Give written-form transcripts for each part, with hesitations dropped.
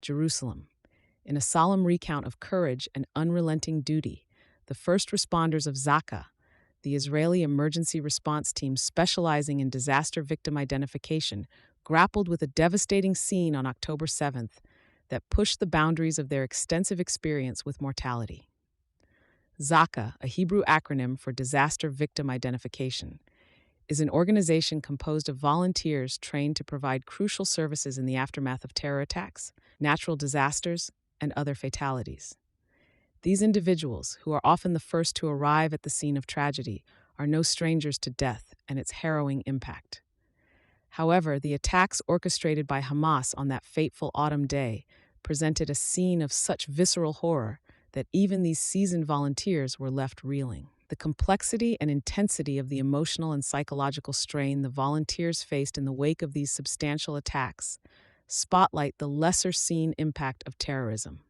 Jerusalem. In a solemn recount of courage and unrelenting duty, the first responders of ZAKA, the Israeli emergency response team specializing in disaster victim identification, grappled with a devastating scene on October 7th that pushed the boundaries of their extensive experience with mortality. ZAKA, a Hebrew acronym for Disaster Victim Identification, is an organization composed of volunteers trained to provide crucial services in the aftermath of terror attacks, natural disasters, and other fatalities. These individuals, who are often the first to arrive at the scene of tragedy, are no strangers to death and its harrowing impact. However, the attacks orchestrated by Hamas on that fateful autumn day presented a scene of such visceral horror that even these seasoned volunteers were left reeling. The complexity and intensity of the emotional and psychological strain the volunteers faced in the wake of these substantial attacks spotlight the lesser-seen impact of terrorism.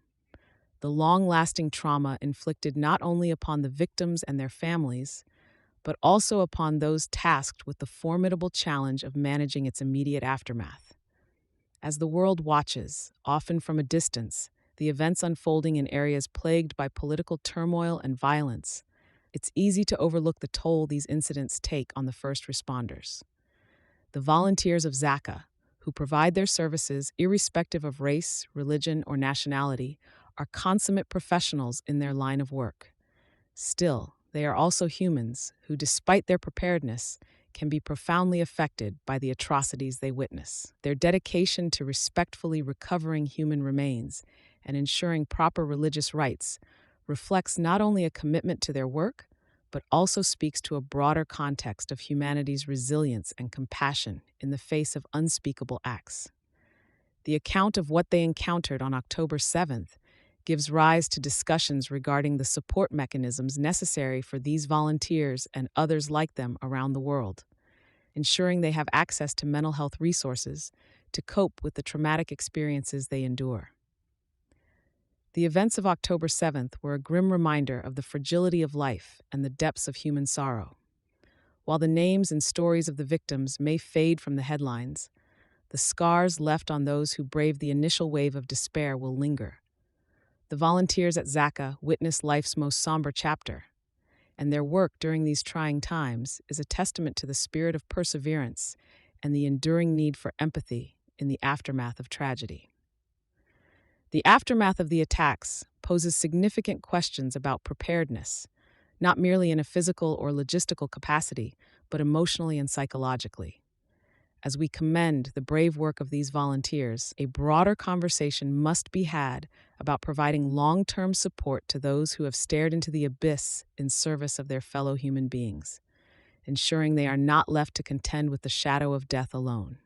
The long-lasting trauma inflicted not only upon the victims and their families, but also upon those tasked with the formidable challenge of managing its immediate aftermath. As the world watches, often from a distance, the events unfolding in areas plagued by political turmoil and violence, it's easy to overlook the toll these incidents take on the first responders. The volunteers of ZAKA, who provide their services irrespective of race, religion, or nationality, are consummate professionals in their line of work. Still, they are also humans who, despite their preparedness, can be profoundly affected by the atrocities they witness. Their dedication to respectfully recovering human remains and ensuring proper religious rites reflects not only a commitment to their work, but also speaks to a broader context of humanity's resilience and compassion in the face of unspeakable acts. The account of what they encountered on October 7th gives rise to discussions regarding the support mechanisms necessary for these volunteers and others like them around the world, ensuring they have access to mental health resources to cope with the traumatic experiences they endure. The events of October 7th were a grim reminder of the fragility of life and the depths of human sorrow. While the names and stories of the victims may fade from the headlines, the scars left on those who braved the initial wave of despair will linger. The volunteers at ZAKA witnessed life's most somber chapter, and their work during these trying times is a testament to the spirit of perseverance and the enduring need for empathy in the aftermath of tragedy. The aftermath of the attacks poses significant questions about preparedness, not merely in a physical or logistical capacity, but emotionally and psychologically. As we commend the brave work of these volunteers, a broader conversation must be had about providing long-term support to those who have stared into the abyss in service of their fellow human beings, ensuring they are not left to contend with the shadow of death alone.